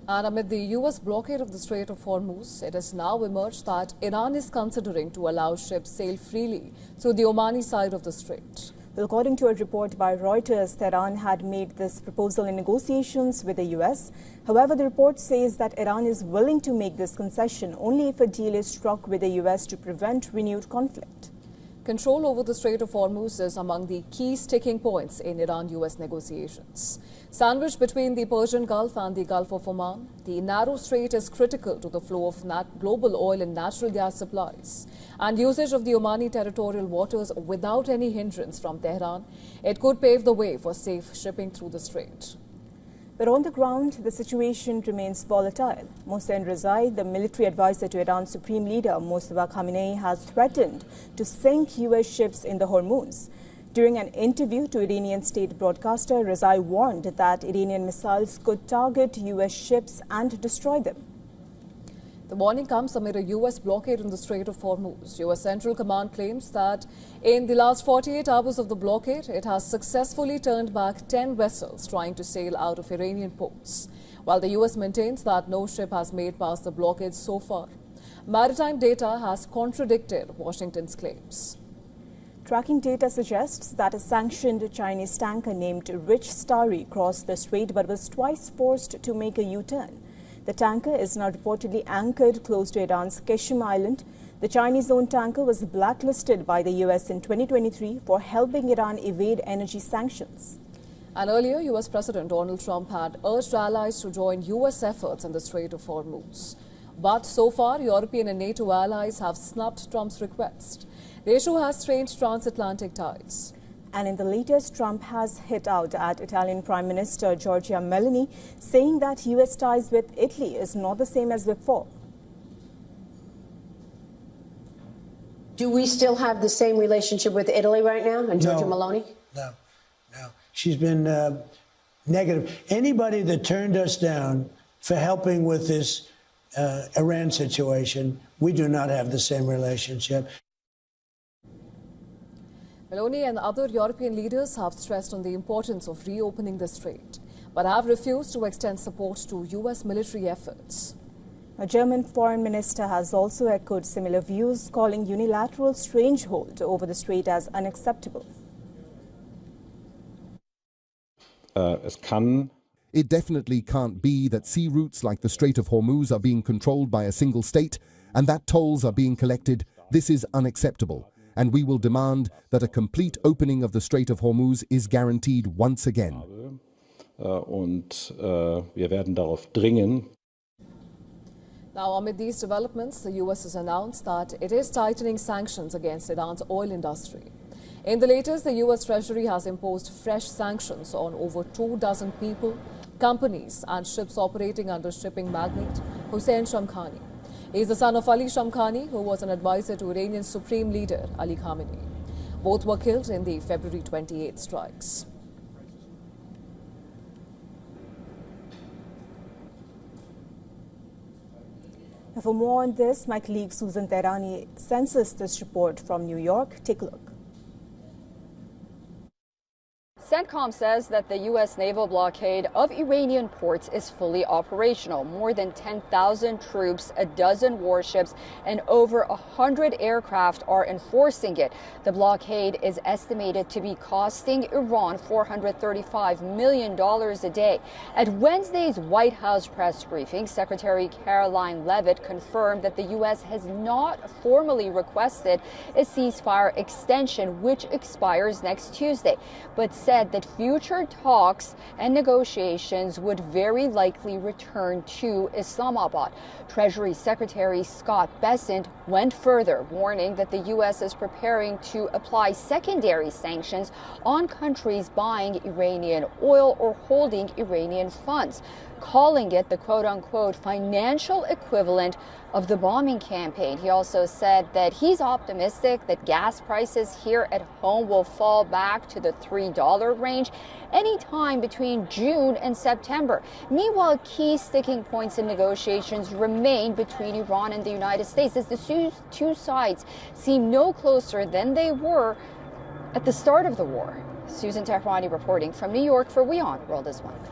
And amid the U.S. blockade of the Strait of Hormuz, it has now emerged that Iran is considering to allow ships sail freely through the Omani side of the strait. Well, according to a report by Reuters, Tehran had made this proposal in negotiations with the U.S. However, the report says that Iran is willing to make this concession only if a deal is struck with the U.S. to prevent renewed conflict. Control over the Strait of Hormuz is among the key sticking points in Iran-US negotiations. Sandwiched between the Persian Gulf and the Gulf of Oman, the narrow strait is critical to the flow of global oil and natural gas supplies. And usage of the Omani territorial waters without any hindrance from Tehran, it could pave the way for safe shipping through the strait. But on the ground, the situation remains volatile. Mohsen Rezai, the military advisor to Iran's supreme leader Mustafa Khamenei, has threatened to sink U.S. ships in the Hormuz. During an interview to Iranian state broadcaster, Rezai warned that Iranian missiles could target U.S. ships and destroy them. The warning comes amid a U.S. blockade in the Strait of Hormuz. U.S. Central Command claims that in the last 48 hours of the blockade, it has successfully turned back 10 vessels trying to sail out of Iranian ports, while the U.S. maintains that no ship has made past the blockade so far. Maritime data has contradicted Washington's claims. Tracking data suggests that a sanctioned Chinese tanker named Rich Starry crossed the strait but was twice forced to make a U-turn. The tanker is now reportedly anchored close to Iran's Qeshm Island. The Chinese-owned tanker was blacklisted by the U.S. in 2023 for helping Iran evade energy sanctions. And earlier, U.S. President Donald Trump had urged allies to join U.S. efforts in the Strait of Hormuz. But so far, European and NATO allies have snubbed Trump's request. The issue has strained transatlantic ties. And in the latest, Trump has hit out at Italian Prime Minister Giorgia Meloni, saying that U.S. ties with Italy is not the same as before. Do we still have the same relationship with Italy right now and Giorgia Meloni? No. She's been negative. Anybody that turned us down for helping with this Iran situation, we do not have the same relationship. Meloni and other European leaders have stressed on the importance of reopening the strait, but have refused to extend support to U.S. military efforts. A German foreign minister has also echoed similar views, calling unilateral stranglehold over the strait as unacceptable. It definitely can't be that sea routes like the Strait of Hormuz are being controlled by a single state and that tolls are being collected. This is unacceptable. And we will demand that a complete opening of the Strait of Hormuz is guaranteed once again. Wir werden darauf dringen. Now, amid these developments, the U.S. has announced that it is tightening sanctions against Iran's oil industry. In the latest, the U.S. Treasury has imposed fresh sanctions on over 24 people, companies and ships operating under shipping magnate Hossein Shamkhani. He is the son of Ali Shamkhani, who was an advisor to Iranian Supreme Leader Ali Khamenei. Both were killed in the February 28 strikes. Now, for more on this, my colleague Susan Tehrani sends us this report from New York. Take a look. CENTCOM says that the U.S. naval blockade of Iranian ports is fully operational. More than 10,000 troops, a dozen warships, and over 100 aircraft are enforcing it. The blockade is estimated to be costing Iran $435 million a day. At Wednesday's White House press briefing, Secretary Caroline Leavitt confirmed that the U.S. has not formally requested a ceasefire extension, which expires next Tuesday, but said that future talks and negotiations would very likely return to Islamabad. Treasury Secretary Scott Bessent went further, warning that the U.S. is preparing to apply secondary sanctions on countries buying Iranian oil or holding Iranian funds, calling it the quote-unquote financial equivalent of the bombing campaign. He also said that he's optimistic that gas prices here at home will fall back to the $3 range anytime between June and September. Meanwhile, key sticking points in negotiations remain between Iran and the United States, as the two sides seem no closer than they were at the start of the war. Susan Tehrani reporting from New York for WION World this Month.